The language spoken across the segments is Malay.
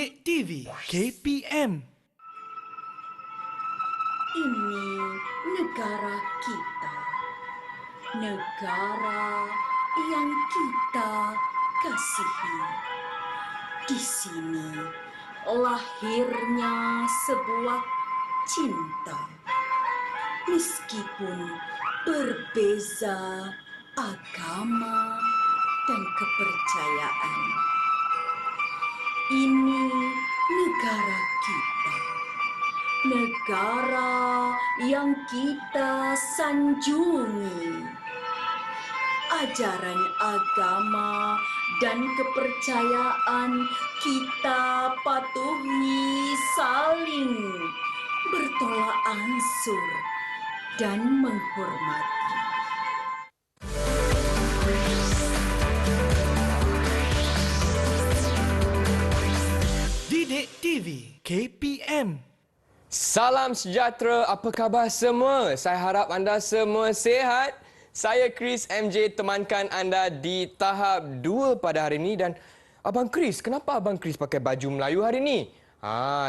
Didik TV KPM. Ini negara kita, negara yang kita kasihi. Di sini lahirnya sebuah cinta, meskipun berbeza agama dan kepercayaan. Ini negara kita, negara yang kita sanjungi. Ajaran agama dan kepercayaan kita patuhi saling bertolak ansur dan menghormati. Didik TV KPM. Salam sejahtera, apa khabar semua? Saya harap anda semua sihat. Saya Chris MJ temankan anda di tahap 2 pada hari ini. Dan Abang Chris, kenapa Abang Chris pakai baju Melayu hari ini?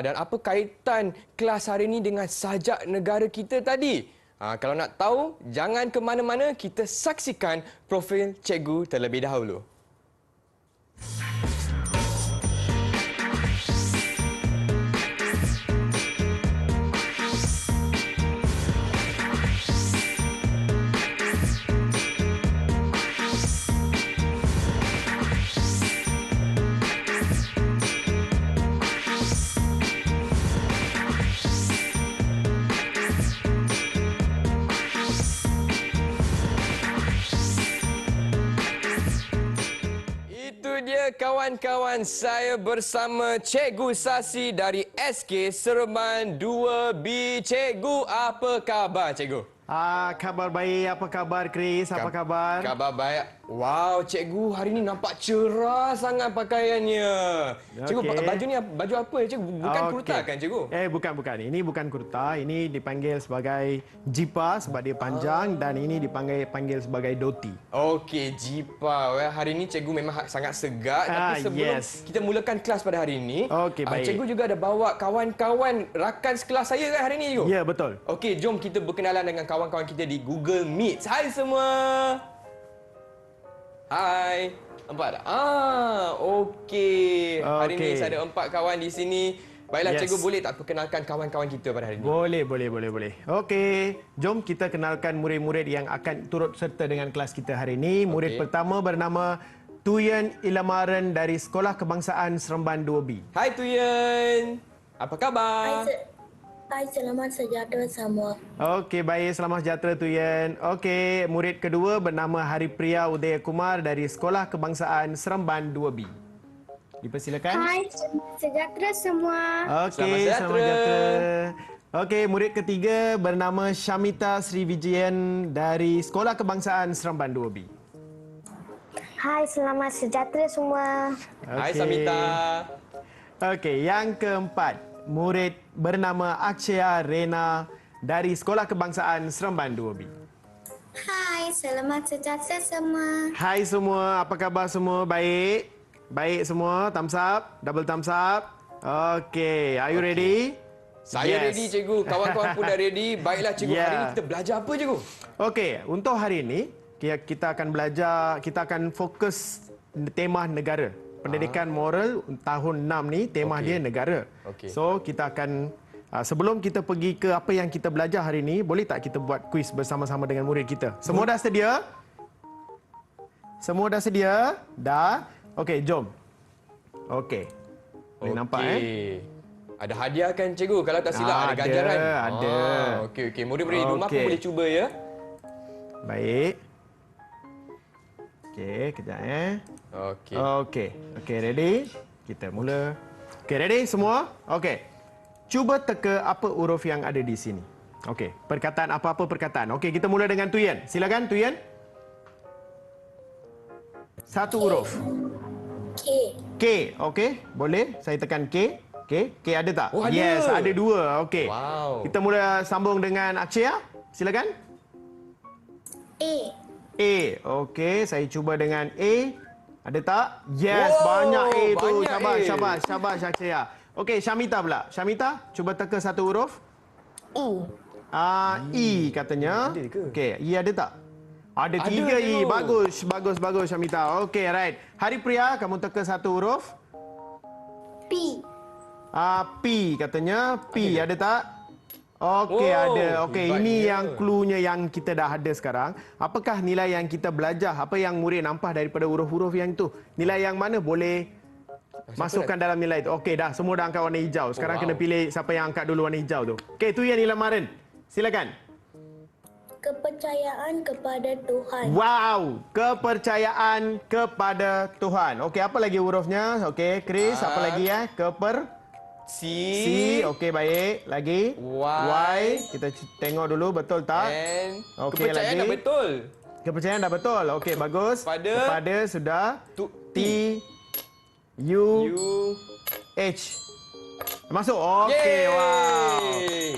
Dan apa kaitan kelas hari ini dengan sajak negara kita tadi? Kalau nak tahu, jangan ke mana-mana, kita saksikan profil cikgu terlebih dahulu. Kawan-kawan, saya bersama Cikgu Sasi dari SK Seremban 2B. Cikgu, apa khabar, Cikgu? Khabar baik. Apa khabar, Chris? Apa khabar? Khabar baik. Wow, Cikgu hari ini nampak cerah sangat pakaiannya. Cikgu, baju ni baju apa, Cikgu? Bukan kurta kan, Cikgu? Bukan. Ini bukan kurta. Ini dipanggil sebagai jipa sebab dia panjang dan ini dipanggil sebagai doti. Okey, jipa. Hari ini Cikgu memang sangat segar. Tapi sebelum kita mulakan kelas pada hari ini, baik. Cikgu juga ada bawa kawan-kawan rakan sekelas saya kan hari ini, Cikgu? Ya, betul. Okey, jom kita berkenalan dengan kawan-kawan kita di Google Meet. Hai semua. Hai. Nampak tak? Okey. Hari ini saya ada 4 kawan di sini. Baiklah, Cikgu boleh tak perkenalkan kawan-kawan kita pada hari ini? Boleh. Okey. Jom kita kenalkan murid-murid yang akan turut serta dengan kelas kita hari ini. Murid pertama bernama Tuyen Ilamaran dari Sekolah Kebangsaan Seremban 2B. Hai Tuyen. Apa khabar? Hai, selamat sejahtera semua. Okey, baik. Selamat sejahtera, Tuyen. Okey, murid kedua bernama Haripriya Udaya Kumar dari Sekolah Kebangsaan Seremban 2B. Dipersilakan. Hai, sejahtera semua. Okey, selamat sejahtera. Okey, murid ketiga bernama Syamita Srivijayan dari Sekolah Kebangsaan Seremban 2B. Hai, selamat sejahtera semua. Hai Samita. Okey, yang keempat, murid bernama Akshaya Rena dari Sekolah Kebangsaan Seremban 2B. Hai, selamat sejahtera semua. Hai semua, apa khabar semua? Baik? Baik semua? Thumbs up? Double thumbs up? Okey, are you ready? Saya ready, Cikgu. Kawan-kawan pun dah ready. Baiklah, Cikgu. Hari ini kita belajar apa, Cikgu? Okey, untuk hari ini, kita akan belajar, kita akan fokus tema negara. Pendidikan moral tahun 6 ni, tema dia negara. So, kita akan, sebelum kita pergi ke apa yang kita belajar hari ini, boleh tak kita buat kuis bersama-sama dengan murid kita? Semua dah sedia? Semua dah sedia? Dah? Okey, jom. Okey. Boleh nampak Ada hadiah kan, Cikgu? Kalau tak silap ada ganjaran. Ada. Okey. Murid-murid di rumah pun boleh cuba ya. Baik. Okey, kejap Okey, ready? Kita mula. Okey, ready semua? Okey. Cuba teka apa huruf yang ada di sini. Okey, perkataan apa-apa perkataan. Okey, kita mula dengan Tuyen. Silakan Tuyen. Satu huruf. K. Okey, boleh saya tekan K? K ada tak? Oh, ada. Yes, ada 2. Okey. Wow. Kita mula sambung dengan Akshaya. Silakan. A. Okey, saya cuba dengan A. Ada tak? Yes, Wow, banyak A tu. banyak Syabas, A. syabas, syabas Syaksia. Okey, Syamita pula. Syamita, cuba teka satu huruf. I katanya. Ada ke? Okey, I ada tak? Ada Ada, 3 I. cikgu. Bagus, bagus, bagus Syamita. Okey, right. Haripriya, kamu teka satu huruf. P. P katanya. P ada tak? Okey, Oh, ada. Okey, ini hebatnya. yang cluenya yang kita dah ada sekarang. Apakah nilai yang kita belajar? Apa yang murid nampak daripada huruf-huruf yang itu? Nilai yang mana boleh masukkan dalam nilai itu? Okey, dah. Semua dah angkat warna hijau. Sekarang wow. kena pilih siapa yang angkat dulu warna hijau tu. Okey, itu yang nilai Maren. Silakan. Kepercayaan kepada Tuhan. Wow, kepercayaan kepada Tuhan. Okey, apa lagi hurufnya? Okey, Chris, apa lagi ya? C. C. Okey, baik. Lagi? Y. Kita tengok dulu betul tak? And Okey, kepercayaan lagi. dah betul. Kepercayaan dah betul. Okey, bagus. Kepada sudah. T. U. U. H. Masuk. Okey, Yeay. wow.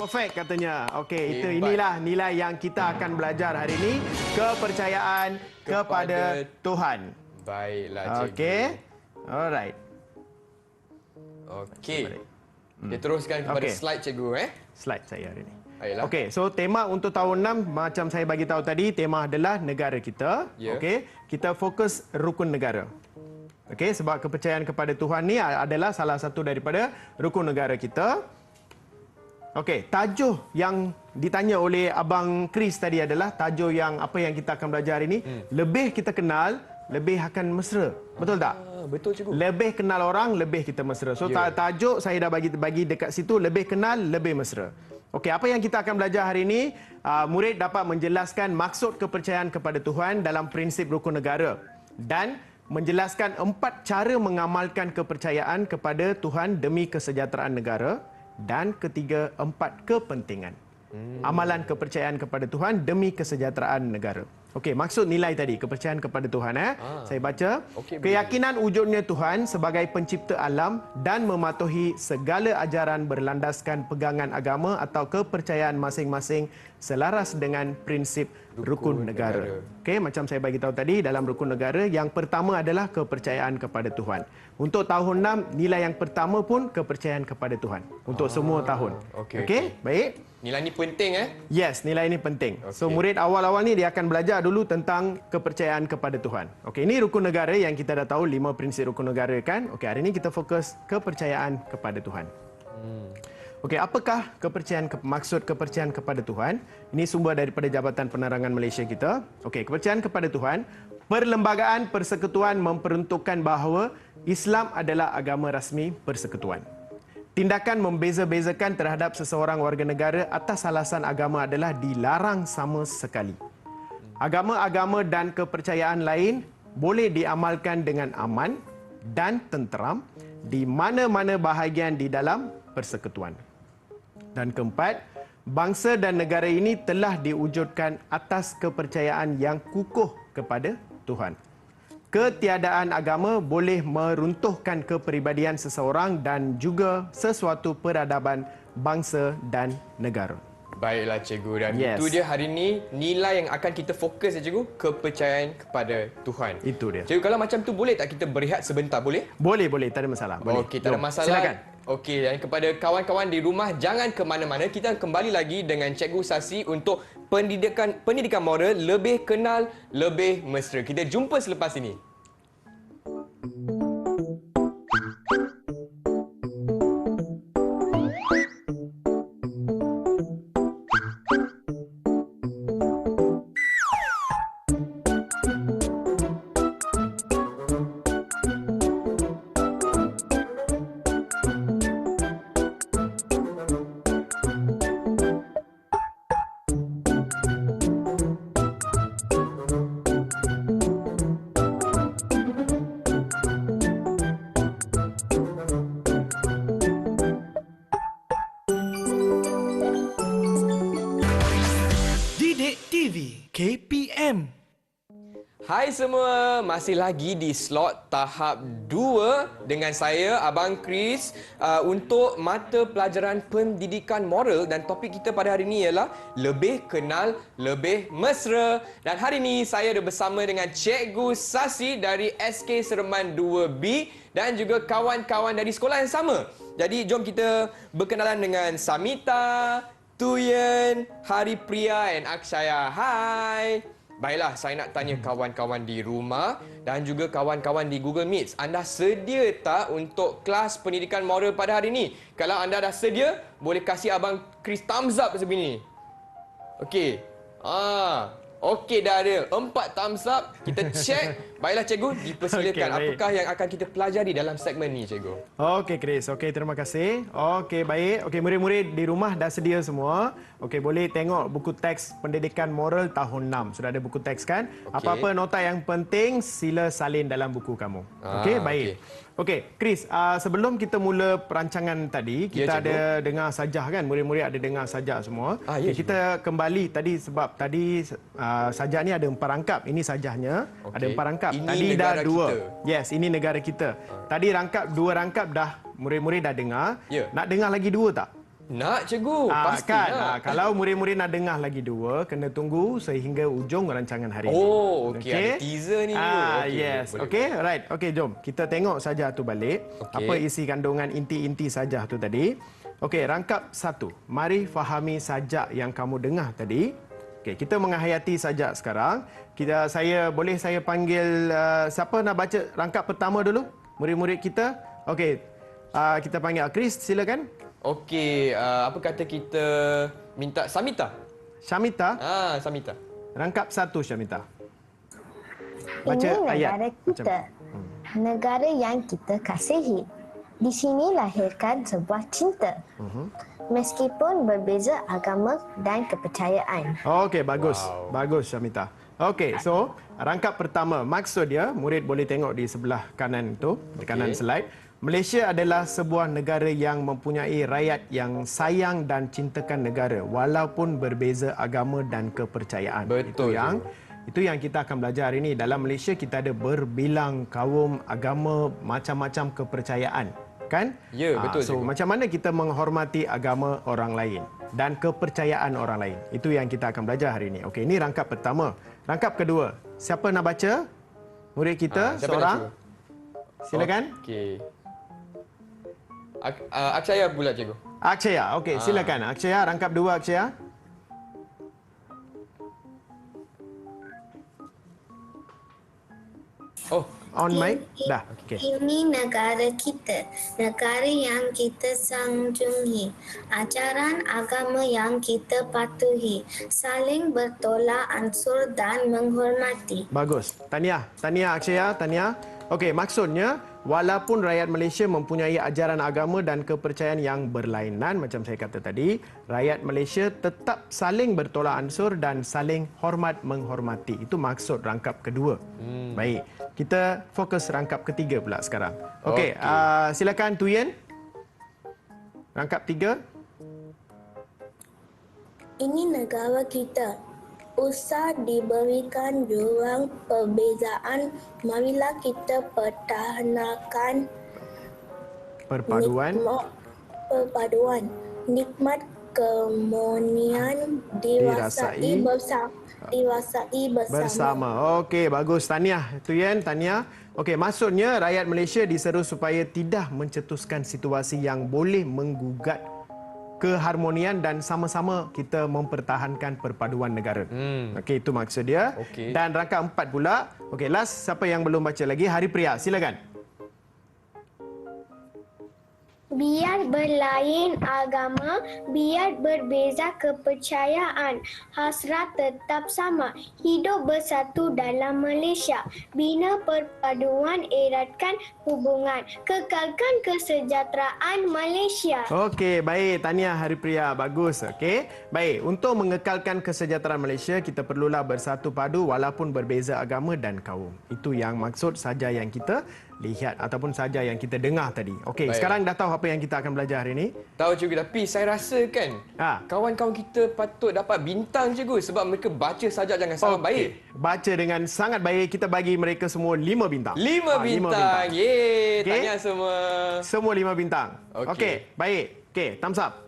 Perfect katanya. Okey, itu Hebat. inilah nilai yang kita akan belajar hari ini. Kepercayaan kepada Tuhan. Baiklah, cikgu. Okey. Alright. Okey. Kita teruskan kepada Okey. slide cikgu Slide saya hari ini. Baiklah. Okey, so tema untuk tahun 6 macam saya bagi tahu tadi, tema adalah negara kita. Ya. Okey, kita fokus rukun negara. Okey, sebab kepercayaan kepada Tuhan ni adalah salah satu daripada rukun negara kita. Okey, tajuk yang ditanya oleh Abang Chris tadi adalah tajuk yang apa yang kita akan belajar hari ini. Lebih kita kenal, lebih akan mesra. Betul tak? Betul cikgu. Lebih kenal orang, lebih kita mesra. So Ya. tajuk saya dah bagi dekat situ, lebih kenal, lebih mesra. Okey, apa yang kita akan belajar hari ini, murid dapat menjelaskan maksud kepercayaan kepada Tuhan dalam prinsip rukun negara dan menjelaskan 4 cara mengamalkan kepercayaan kepada Tuhan demi kesejahteraan negara dan ketiga, 4 kepentingan. Amalan kepercayaan kepada Tuhan demi kesejahteraan negara. Okey, maksud nilai tadi, kepercayaan kepada Tuhan. Saya baca. Okey, boleh. Keyakinan wujudnya Tuhan sebagai pencipta alam dan mematuhi segala ajaran berlandaskan pegangan agama atau kepercayaan masing-masing selaras dengan prinsip rukun negara. Okey, macam saya bagi tahu tadi, dalam rukun negara yang pertama adalah kepercayaan kepada Tuhan. Untuk tahun 6, nilai yang pertama pun kepercayaan kepada Tuhan. Untuk semua tahun. okey, Okey, baik. Nilai ni penting Yes, nilai ini penting. So Okey. murid awal-awal ni dia akan belajar dulu tentang kepercayaan kepada Tuhan. Okey, ini rukun negara yang kita dah tahu 5 prinsip rukun negara kan. Okey, hari ini kita fokus kepercayaan kepada Tuhan. Okey, apakah maksud kepercayaan kepada Tuhan? Ini sumber daripada Jabatan Penerangan Malaysia kita. Okey, kepercayaan kepada Tuhan, Perlembagaan Persekutuan memperuntukkan bahawa Islam adalah agama rasmi persekutuan. Tindakan membeza-bezakan terhadap seseorang warga negara atas alasan agama adalah dilarang sama sekali. Agama-agama dan kepercayaan lain boleh diamalkan dengan aman dan tenteram di mana-mana bahagian di dalam persekutuan. Dan keempat, bangsa dan negara ini telah diwujudkan atas kepercayaan yang kukuh kepada Tuhan. Ketiadaan agama boleh meruntuhkan kepribadian seseorang dan juga sesuatu peradaban bangsa dan negara. Baiklah cikgu, dan Yes. itu dia hari ini nilai yang akan kita fokus cikgu, kepercayaan kepada Tuhan. Itu dia. Cikgu, kalau macam tu boleh tak kita berehat sebentar, boleh? Boleh, tak ada masalah. Boleh. Okey, tak ada Jom, masalah. Silakan. Okey, dan kepada kawan-kawan di rumah, jangan ke mana-mana. Kita kembali lagi dengan Cikgu Sasi untuk pendidikan moral lebih kenal, lebih mesra. Kita jumpa selepas ini. Didik TV KPM. Hai semua, masih lagi di slot tahap 2 dengan saya, Abang Chris, untuk mata pelajaran pendidikan moral, dan topik kita pada hari ini ialah lebih kenal, lebih mesra. Dan hari ini saya ada bersama dengan Cikgu Sasi dari SK Seremban 2B dan juga kawan-kawan dari sekolah yang sama. Jadi jom kita berkenalan dengan Samita, Tuyen, Haripriya dan Akshaya. Hai. Baiklah, saya nak tanya kawan-kawan di rumah dan juga kawan-kawan di Google Meet. Anda sedia tak untuk kelas pendidikan moral pada hari ini? Kalau anda dah sedia, boleh kasih Abang Chris thumbs up sebegini. Okey. Okey, dah ada 4 thumbs up. Kita check. Baiklah cikgu, dipersilakan. Apakah yang akan kita pelajari dalam segmen ni, cikgu? Okey Chris, okey, terima kasih. Okey, baik. Okey, murid-murid di rumah dah sedia semua. Okey, boleh tengok buku teks pendidikan moral tahun 6. Sudah ada buku teks kan? Apa-apa nota yang penting sila salin dalam buku kamu. Okey, baik. Okey, Chris, sebelum kita mula perancangan tadi, kita ada dengar sajah kan? Murid-murid ada dengar sajah semua. Kita kembali tadi sebab tadi sajah ni ada 4 rangkap. Ini sajahnya, ada 4 rangkap. Ini tadi dah 2. Kita. Yes, ini negara kita. Tadi rangkap 2 rangkap dah murid-murid dah dengar. Nak dengar lagi 2 tak? Nak cikgu, pasti kan? nak. Kalau murid-murid nak dengar lagi 2, kena tunggu sehingga ujung rancangan hari ini. Okey, ada teaser ni dulu. Yes. Okey, right. Okey, jom kita tengok sajah tu balik. Apa isi kandungan inti-inti sajah tu tadi. Okey, rangkap 1. Mari fahami sajak yang kamu dengar tadi. Okey, kita menghayati sajak sekarang. Saya panggil siapa nak baca rangkap pertama dulu? Murid-murid kita. Okey. Kita panggil Chris, silakan. Okey, apa kata kita minta Samita? Syamita. Samita. Rangkap 1 Syamita. Ini negara kita. Negara yang kita kasihi. Di sini lahirkan sebuah cinta. Meskipun berbeza agama dan kepercayaan. Okey, bagus. Bagus Syamita. Okey, so rangkap pertama, maksud dia, murid boleh tengok di sebelah kanan tu, di kanan slide. Malaysia adalah sebuah negara yang mempunyai rakyat yang sayang dan cintakan negara walaupun berbeza agama dan kepercayaan. Betul. Itu yang kita akan belajar hari ini. Dalam Malaysia kita ada berbilang kaum, agama, macam-macam kepercayaan, kan? Ya, betul. So macam mana kita menghormati agama orang lain dan kepercayaan orang lain. Itu yang kita akan belajar hari ini. Okey, ini rangkap pertama. Rangkap kedua. Siapa nak baca? Murid kita seorang. Silakan. Okey. Akshaya pula cikgu. Akshaya. Okey, silakan. Akshaya, rangkap 2 Akshaya. On mic. Dah. Okey. Ini negara kita, negara yang kita sanjungi, ajaran agama yang kita patuhi, saling bertolak ansur dan menghormati. Bagus. Tahniah. Tahniah Akshaya, tahniah. Okey, maksudnya walaupun rakyat Malaysia mempunyai ajaran agama dan kepercayaan yang berlainan, macam saya kata tadi, rakyat Malaysia tetap saling bertolak ansur dan saling hormat menghormati. Itu maksud rangkap kedua. Baik, kita fokus rangkap ketiga pula sekarang. Okey, silakan Tuyen. Rangkap 3. Ini negara kita. Usah diberikan jurang perbezaan, marilah kita pertahankan perpaduan. Nikmat keharmonian dirasai bersama. Okey, bagus. Tahniah Tuyen, tahniah. Okey, maksudnya rakyat Malaysia diseru supaya tidak mencetuskan situasi yang boleh menggugat keharmonian dan sama-sama kita mempertahankan perpaduan negara. Okey, itu maksud dia. Dan rangkap 4 pula. Okey, last, siapa yang belum baca lagi? Haripriya, silakan. Biar berlain agama, biar berbeza kepercayaan, hasrat tetap sama, hidup bersatu dalam Malaysia, bina perpaduan, eratkan hubungan, kekalkan kesejahteraan Malaysia. Okey, baik. Tahniah Haripriya, bagus. Okey, baik. Untuk mengekalkan kesejahteraan Malaysia, kita perlulah bersatu padu walaupun berbeza agama dan kaum. Itu yang maksud saja yang kita lihat ataupun saja yang kita dengar tadi. Okey, sekarang dah tahu apa yang kita akan belajar hari ini? Tahu cikgu, tapi saya rasa kan kawan-kawan kita patut dapat bintang cikgu sebab mereka baca sajak dengan sangat baik. Baca dengan sangat baik. Kita bagi mereka semua 5 bintang. 5 bintang. Yeay, tahniah semua. Semua 5 bintang. Okey. Baik. Okey, thumbs up.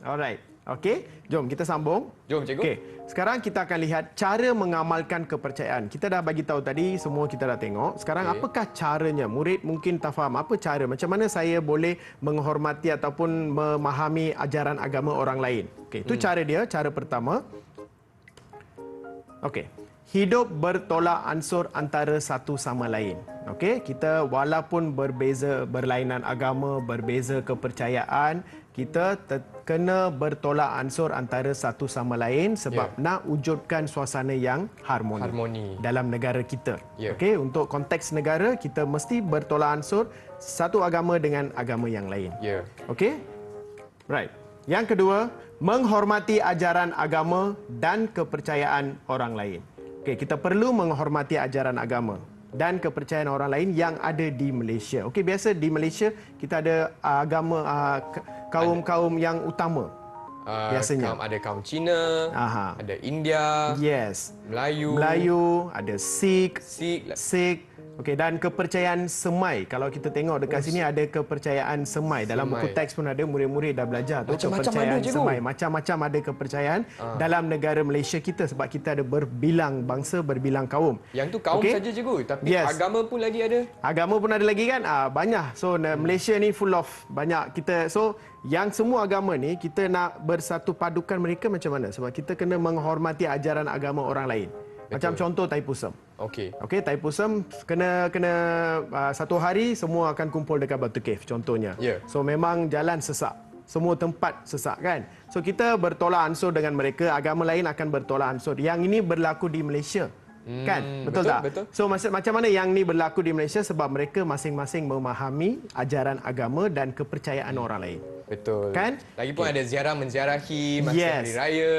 Alright. Okey, jom kita sambung. Jom cikgu. Okey, sekarang kita akan lihat cara mengamalkan kepercayaan. Kita dah bagi tahu tadi, semua kita dah tengok. Sekarang apakah caranya? Murid mungkin tak faham apa cara, macam mana saya boleh menghormati ataupun memahami ajaran agama orang lain. Okey, itu cara dia, cara pertama. Okey. Hidup bertolak ansur antara satu sama lain. Okey, kita walaupun berbeza, berlainan agama, berbeza kepercayaan, kita kena bertolak ansur antara satu sama lain sebab nak wujudkan suasana yang harmoni dalam negara kita. Okey, untuk konteks negara kita mesti bertolak ansur satu agama dengan agama yang lain. Okey? Right. Yang kedua, menghormati ajaran agama dan kepercayaan orang lain. Okey, kita perlu menghormati ajaran agama dan kepercayaan orang lain yang ada di Malaysia. Okey, biasa di Malaysia kita ada agama kaum-kaum yang utama. Biasanya Ada kaum Cina, ada India, Melayu, ada Sikh. Okey, dan kepercayaan semai. Kalau kita tengok dekat sini ada kepercayaan semai. Dalam buku teks pun ada, murid-murid dah belajar tu kepercayaan semai. Macam-macam ada kepercayaan dalam negara Malaysia kita sebab kita ada berbilang bangsa, berbilang kaum. Yang tu kaum saja cikgu, tapi agama pun lagi ada. Agama pun ada lagi kan? Banyak. So Malaysia ni full of banyak kita. So yang semua agama ni kita nak bersatu padukan mereka macam mana? Sebab kita kena menghormati ajaran agama orang lain. Macam contoh Taipusam. Okey, Taipusam kena satu hari semua akan kumpul dekat Batu Cave contohnya. So memang jalan sesak. Semua tempat sesak kan. So kita bertolak ansur dengan mereka, agama lain akan bertolak ansur. Yang ini berlaku di Malaysia. Kan? Betul tak? Betul. So macam mana yang ni berlaku di Malaysia sebab mereka masing-masing memahami ajaran agama dan kepercayaan orang lain. Betul. Kan? Lagipun ada ziarah menziarahi masa hari raya.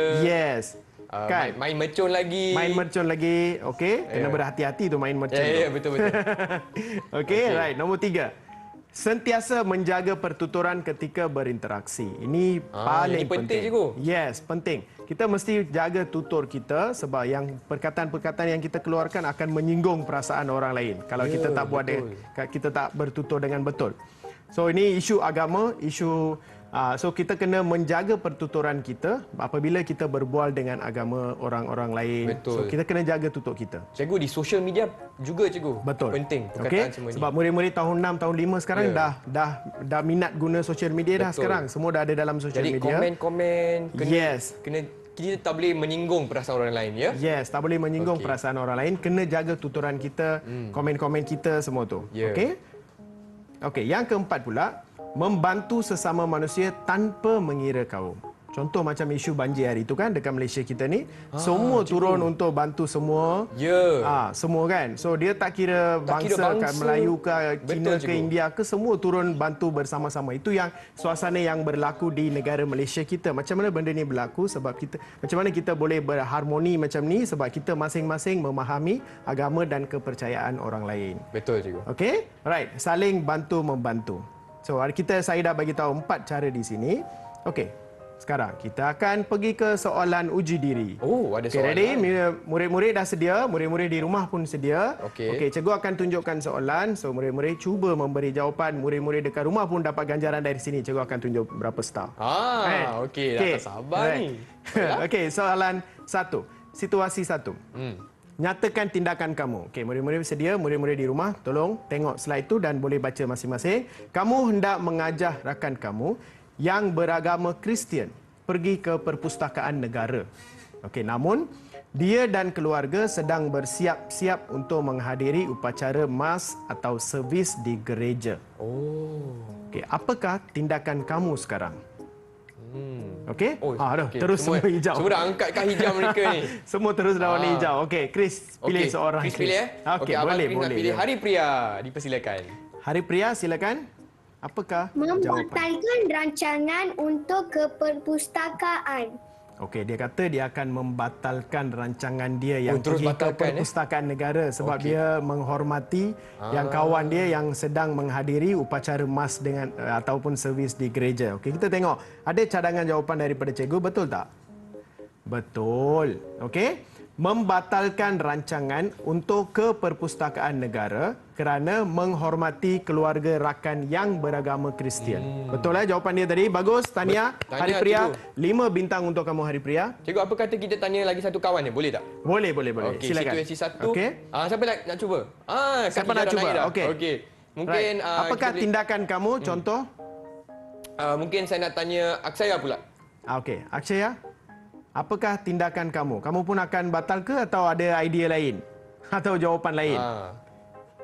Kan? Main mercun lagi. Okey, kena berhati-hati tu main mercun. Betul. Okey, right. Nombor 3. Sentiasa menjaga pertuturan ketika berinteraksi. Ini paling penting. Cikgu. Yes, penting. Kita mesti jaga tutur kita sebab yang perkataan-perkataan yang kita keluarkan akan menyinggung perasaan orang lain. Kalau kita tak buat kita tak bertutur dengan betul. So ini isu agama, so kita kena menjaga pertuturan kita apabila kita berbual dengan agama orang-orang lain. So kita kena jaga tutur kita. Cikgu, di social media juga cikgu. Betul. Penting perkataan semua ni. Sebab murid-murid tahun 6, tahun 5 sekarang dah minat guna social media dah sekarang. Semua dah ada dalam social media. Jadi komen-komen kena kita tak boleh menyinggung perasaan orang lain ya. Yes, tak boleh menyinggung perasaan orang lain. Kena jaga tuturan kita, komen-komen kita semua tu. Okey, yang keempat pula, membantu sesama manusia tanpa mengira kaum. Contoh macam isu banjir hari itu kan dekat Malaysia kita ni, semua turun untuk bantu semua. Semua kan. So dia tak kira bangsa kat Melayu ke Cina ke India ke, semua turun bantu bersama-sama. Itu yang suasana yang berlaku di negara Malaysia kita. Macam mana benda ni berlaku sebab macam mana kita boleh berharmoni macam ni sebab kita masing-masing memahami agama dan kepercayaan orang lain. Betul cikgu. Okey? Right, saling bantu membantu. So saya dah bagi tahu 4 cara di sini. Okey. Sekarang kita akan pergi ke soalan uji diri. Ada soalan. Ready? Murid-murid dah sedia, murid-murid di rumah pun sedia. Okey, cikgu akan tunjukkan soalan. So murid-murid cuba memberi jawapan. Murid-murid dekat rumah pun dapat ganjaran dari sini. Cikgu akan tunjuk berapa star. Okey, dah tak sabar ni. Okey, soalan 1. Situasi 1. Nyatakan tindakan kamu. Okey, murid-murid sedia, murid-murid di rumah, tolong tengok slide tu dan boleh baca masing-masing. Kamu hendak mengajar rakan kamu yang beragama Kristian pergi ke perpustakaan negara. Okey, namun dia dan keluarga sedang bersiap-siap untuk menghadiri upacara mas atau servis di gereja. Okey, apakah tindakan kamu sekarang? Okey? Terus semua hijau. Semua dah angkatkan hijau mereka ni. Semua terus dah warna hijau. Okey, Chris pilih seorang. Chris pilih Okey, boleh. Pilih Hari Pria, dipersilakan. Hari Pria, silakan. Apakah jawapan? Membatalkan rancangan untuk ke perpustakaan. Okey, dia kata dia akan membatalkan rancangan dia yang terus pergi ke batalkan, Perpustakaan Negara sebab dia menghormati yang kawan dia yang sedang menghadiri upacara mas dengan ataupun servis di gereja. Okey, kita tengok ada cadangan jawapan daripada cikgu, betul tak? Betul. Okey. Membatalkan rancangan untuk ke Perpustakaan Negara kerana menghormati keluarga rakan yang beragama Kristian. Betul jawapan dia tadi. Bagus, Tania. Hari Pria, 5 bintang untuk kamu Hari Pria. Cikgu, apa kata kita tanya lagi satu kawan ni? Boleh tak? Boleh. Okey, Silakan. situasi satu. Okey. Siapa nak cuba? Siapa nak cuba? Okey. Mungkin Right. Apakah tindakan kamu? Contoh. mungkin saya nak tanya Aksaya pula. Okey, Akshaya. Apakah tindakan kamu? Kamu pun akan batal ke atau ada idea lain? Atau jawapan lain?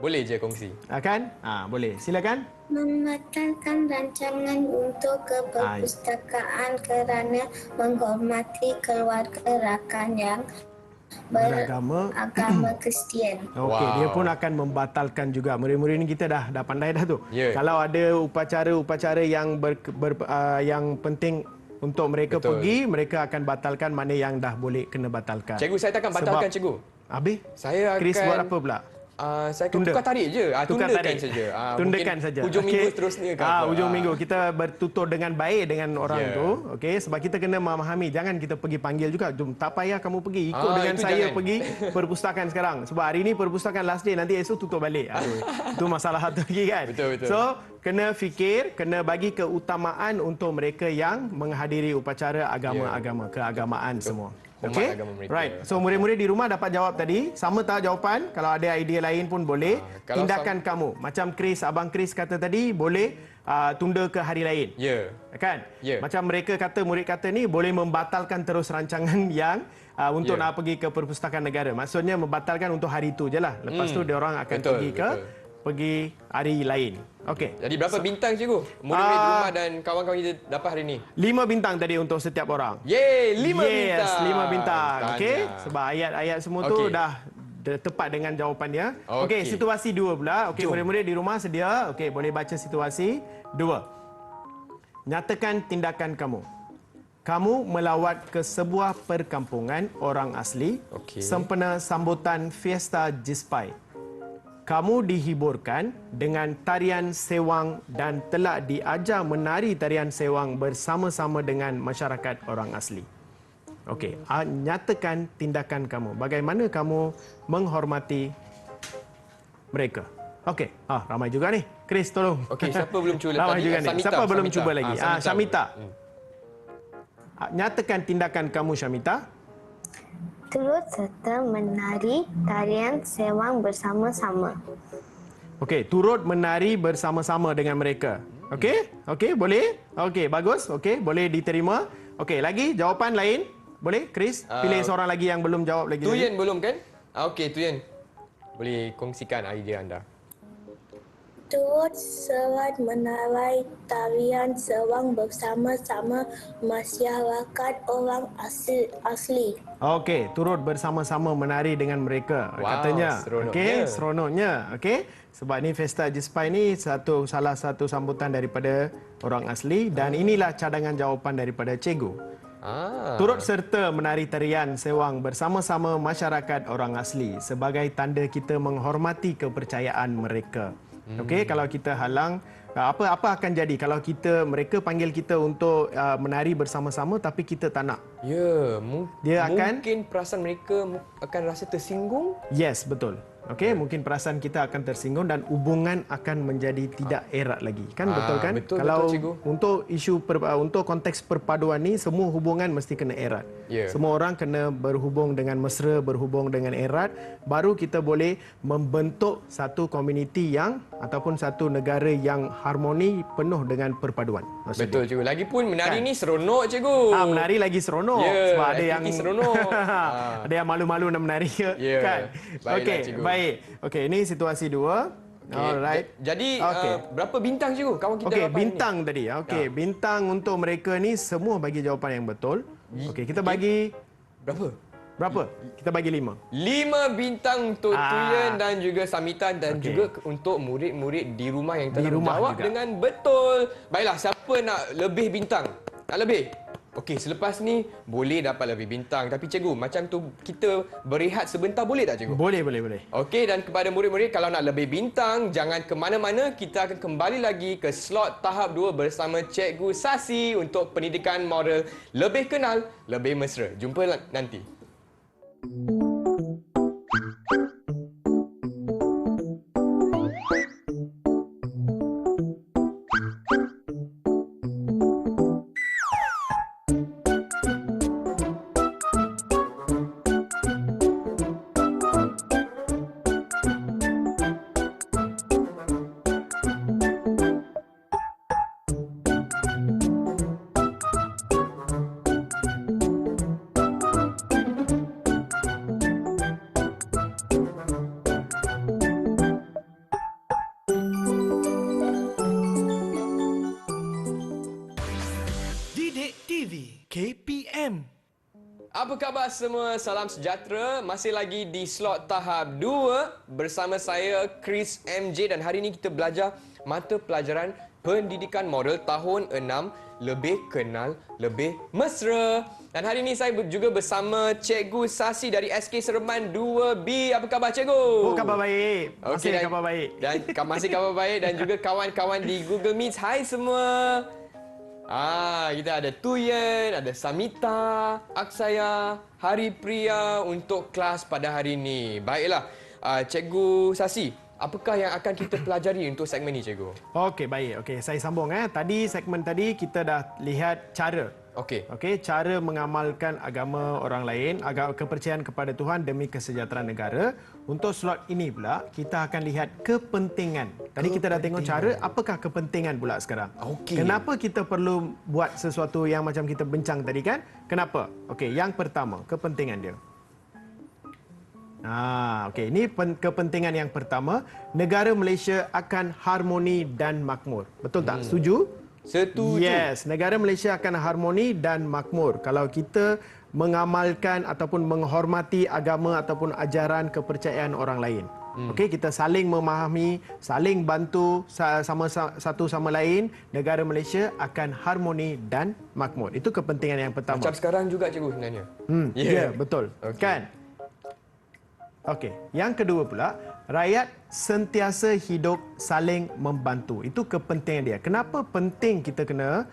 Boleh je kongsi. Akan? Boleh. Silakan. Membatalkan rancangan untuk ke perpustakaan kerana menghormati keluarga rakan yang beragama Kristian. Okey, dia pun akan membatalkan juga. Murid-murid ni kita dah pandai dah tu. Yeah. Kalau ada upacara-upacara yang yang penting untuk mereka pergi, mereka akan batalkan mana yang dah boleh kena batalkan. Cikgu, saya takkan batalkan, cikgu. Habis? Saya Chris akan buat apa pula? Saya akan tukar tarik je. Tundakan saja. Tundakan saja. Hujung minggu seterusnya ke apa? Hujung minggu kita bertutur dengan baik dengan orang tu. Okey, sebab kita kena memahami, jangan kita pergi panggil juga. Jom, tak payah kamu pergi, ikut dengan saya pergi perpustakaan sekarang. Sebab hari ni perpustakaan last day, nanti esok tutup balik. Itu masalah satu lagi kan. Betul. So, kena fikir, kena bagi keutamaan untuk mereka yang menghadiri upacara agama-agama, keagamaan semua. Okey. Right. So murid-murid di rumah dapat jawab tadi. Sama tak jawapan? Kalau ada idea lain pun boleh. Tindakan kamu. Macam Abang Chris kata tadi, boleh tunda ke hari lain. Ya. Kan? Ya. Macam mereka kata, murid kata ni boleh membatalkan terus rancangan yang untuk nak pergi ke Perpustakaan Negara. Maksudnya membatalkan untuk hari itu je lah. Lepas tu dia orang akan pergi hari lain. Okey. Jadi berapa bintang, cikgu? Murid-murid di rumah dan kawan-kawan kita dapat hari ini? 5 bintang tadi untuk setiap orang. Yeay, 5 bintang. Yes, 5 bintang. Okey. Sebab ayat-ayat semua tu dah tepat dengan jawapannya. Okey, situasi 2 pula. Okey, murid-murid di rumah sedia. Okey, boleh baca situasi 2. Nyatakan tindakan kamu. Kamu melawat ke sebuah perkampungan orang asli sempena sambutan Fiesta Jispai. Kamu dihiburkan dengan tarian sewang dan telah diajar menari tarian sewang bersama-sama dengan masyarakat orang asli. Okey, nyatakan tindakan kamu. Bagaimana kamu menghormati mereka? Okey, ramai juga ni. Chris, tolong. Okey, siapa belum cuba ramai tadi? juga ni. Siapa belum cuba lagi? Syamita. Nyatakan tindakan kamu, Syamita. Turut serta menari tarian sewang bersama-sama. Okey, turut menari bersama-sama dengan mereka. Okey, boleh? Okey, bagus. Okey, boleh diterima. Okey, lagi jawapan lain? Boleh, Chris? Pilih seorang lagi yang belum jawab lagi. Tuyen belum kan? Okey, Tuyen. Boleh kongsikan idea anda. Turut serta menari tarian sewang bersama-sama masyarakat orang asli. Okey, turut bersama-sama menari dengan mereka. Katanya. Okey, seronoknya. Okey. Sebab ni Fiesta Jispai ni salah satu sambutan daripada orang asli dan inilah cadangan jawapan daripada cikgu. Turut serta menari tarian sewang bersama-sama masyarakat orang asli sebagai tanda kita menghormati kepercayaan mereka. Okey, kalau kita halang, apa akan jadi kalau mereka panggil kita untuk menari bersama-sama tapi kita tak nak? Ya, akan mungkin perasaan mereka akan rasa tersinggung. Yes, betul. Okey, mungkin perasaan kita akan tersinggung dan hubungan akan menjadi tidak erat lagi. Kan betul kan? Betul, kalau betul, cikgu. untuk untuk konteks perpaduan ni semua hubungan mesti kena erat. Semua orang kena berhubung dengan mesra, berhubung dengan erat, baru kita boleh membentuk satu komuniti yang ataupun satu negara yang harmoni penuh dengan perpaduan. Maksudnya. Betul, cikgu. Lagipun menari ni seronok, cikgu. Menari lagi seronok sebab ada yang seronok. ada yang malu-malu nak menari kan. Okey, baik. Okey, ini situasi 2. Alright. Jadi berapa bintang, cikgu? Kawan kita dapat bintang ni tadi. Okey, bintang untuk mereka ni semua bagi jawapan yang betul. Okey, kita bagi berapa? Kita bagi 5. 5 bintang untuk Tuyen dan juga Samita dan juga untuk murid-murid di rumah yang telah menjawab dengan betul. Baiklah, siapa nak lebih bintang? Nak lebih? Okey, selepas ni boleh dapat lebih bintang. Tapi cikgu, macam tu kita berehat sebentar boleh tak cikgu? Boleh. Okey, dan kepada murid-murid kalau nak lebih bintang, jangan ke mana-mana. Kita akan kembali lagi ke slot tahap 2 bersama Cikgu Sasi untuk pendidikan moral lebih kenal, lebih mesra. Jumpa nanti. Didik TV KPM. Apa khabar semua? Salam sejahtera. Masih lagi di slot tahap 2 bersama saya Chris MJ dan hari ini kita belajar mata pelajaran pendidikan moral tahun 6 lebih kenal, lebih mesra. Dan hari ini saya juga bersama Cikgu Sasi dari SK Seremban 2B. Apa khabar cikgu? Oh, khabar baik. Masih Okey, khabar baik. Dan masih khabar baik dan juga kawan-kawan di Google Meet. Hai semua. Kita ada Tuyen, ada Samita, Aksaya, Hari Priya untuk kelas pada hari ini. Baiklah, Cikgu Sasi, apakah yang akan kita pelajari untuk segmen ini, Cikgu? Okey, baik. Okey, saya sambung. Segmen tadi kita dah lihat cara. Okey. Cara mengamalkan agama orang lain, kepercayaan kepada Tuhan demi kesejahteraan negara. Untuk slot ini pula, kita akan lihat kepentingan. Tadi kita dah tengok cara, apakah kepentingan pula sekarang? Okey. Kenapa kita perlu buat sesuatu yang macam kita bincang tadi kan? Kenapa? Okey, yang pertama, kepentingan dia. Ini kepentingan yang pertama. Negara Malaysia akan harmoni dan makmur. Betul tak? Setuju? Setuju. Yes, negara Malaysia akan harmoni dan makmur kalau kita mengamalkan ataupun menghormati agama ataupun ajaran kepercayaan orang lain. Okey, kita saling memahami, saling bantu sama satu sama lain, negara Malaysia akan harmoni dan makmur. Itu kepentingan yang pertama. Macam sekarang juga, cikgu sebenarnya. Ya, betul. Okey. Kan? Okey, yang kedua pula, rakyat sentiasa hidup saling membantu. Itu kepentingan dia. Kenapa penting kita kena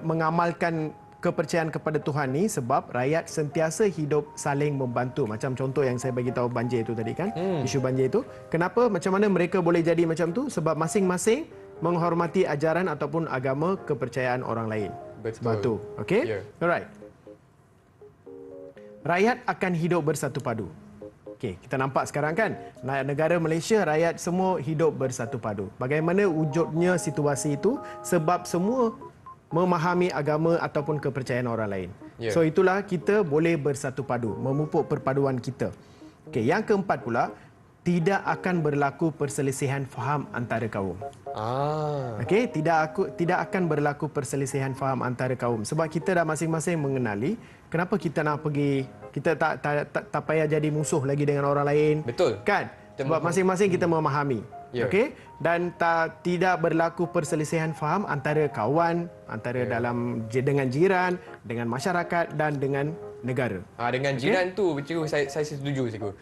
mengamalkan kepercayaan kepada Tuhan ni? Sebab rakyat sentiasa hidup saling membantu. Macam contoh yang saya bagi tahu banjir itu tadi kan, isu banjir itu. Kenapa? Macam mana mereka boleh jadi macam tu? Sebab masing-masing menghormati ajaran ataupun agama kepercayaan orang lain. Betul. Sebab tu. Okey? Ya. Alright. Rakyat akan hidup bersatu padu. Okey, kita nampak sekarang kan, negara Malaysia rakyat semua hidup bersatu padu. Bagaimana wujudnya situasi itu? Sebab semua memahami agama ataupun kepercayaan orang lain. Yeah. So itulah kita boleh bersatu padu, memupuk perpaduan kita. Okey, yang keempat pula, tidak akan berlaku perselisihan faham antara kaum. Okey, tidak akan berlaku perselisihan faham antara kaum sebab kita dah masing-masing mengenali kenapa kita nak pergi, kita tak payah jadi musuh lagi dengan orang lain. Betul. Kan? Sebab masing-masing kita memahami. Ya. Okey, dan tidak berlaku perselisihan faham antara kawan, antara dengan jiran, dengan masyarakat dan dengan negara. Dengan jiran tu, cikgu, saya setuju, cikgu.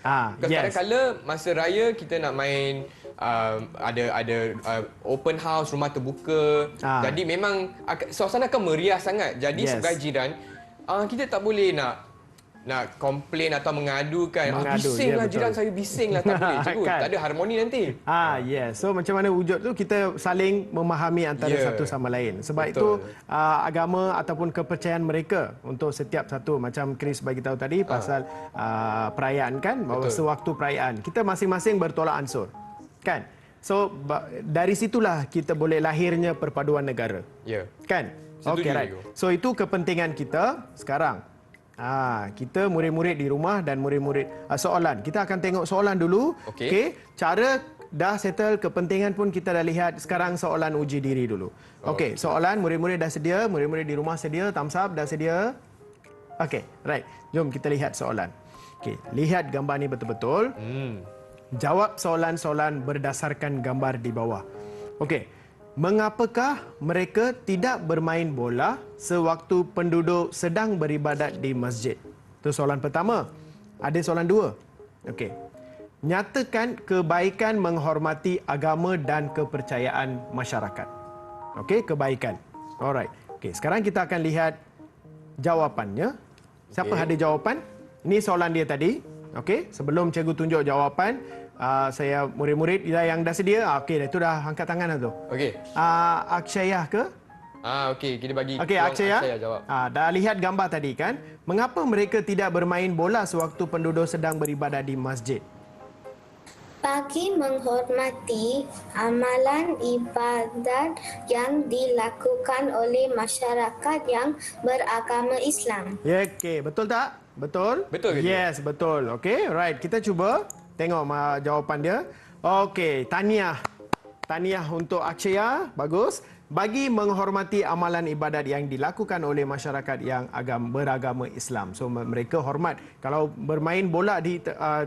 Yes. Kadang-kadang masa raya kita nak main ada open house, rumah terbuka. Jadi memang suasana akan meriah sangat. Jadi sebagai jiran, kita tak boleh nak komplain atau mengadu kan. Bisinglah jiran saya, bisinglah. Tak boleh, cikgu. Kan? Tak ada harmoni nanti. Yes. So macam mana wujud tu, kita saling memahami antara satu sama lain. Sebab Betul. itu agama ataupun kepercayaan mereka untuk setiap satu, macam Chris bagi tahu tadi pasal perayaan kan, bahawa sewaktu perayaan kita masing-masing bertolak ansur. Kan? So dari situlah kita boleh lahirnya perpaduan negara. Ya. Kan? Setuju, Okey, right. cikgu. So itu kepentingan kita sekarang. Kita murid-murid di rumah dan murid-murid soalan. Kita akan tengok soalan dulu. Okey. Cara dah settle, kepentingan pun kita dah lihat. Sekarang soalan uji diri dulu. Okey, soalan murid-murid dah sedia, murid-murid di rumah sedia, thumbs up dah sedia. Okey, right. Jom kita lihat soalan. Okey, lihat gambar ni betul-betul. Jawab soalan-soalan berdasarkan gambar di bawah. Okey. Mengapakah mereka tidak bermain bola sewaktu penduduk sedang beribadat di masjid? Itu soalan pertama. Ada soalan dua. Okey. Nyatakan kebaikan menghormati agama dan kepercayaan masyarakat. Okey, kebaikan. Alright. Okey, sekarang kita akan lihat jawapannya. Siapa ada jawapan? Ini soalan dia tadi. Okey, sebelum cikgu tunjuk jawapan, saya murid-murid yang dah sedia. Okey, itu dah angkat tangan dah tu. Okey. Akshayah ke? Okey, kita bagi Okey, peluang Akshaya. jawab. Dah lihat gambar tadi kan? Mengapa mereka tidak bermain bola sewaktu penduduk sedang beribadat di masjid? Bagi menghormati amalan ibadat yang dilakukan oleh masyarakat yang beragama Islam. Ya, okey, betul tak? Betul? Betul ke, Yes, betul. Okey, right. Kita cuba tengok jawapan dia. Okey, tahniah. Tahniah untuk Akshaya. Bagus. Bagi menghormati amalan ibadat yang dilakukan oleh masyarakat yang beragama Islam. So mereka hormat. Kalau bermain bola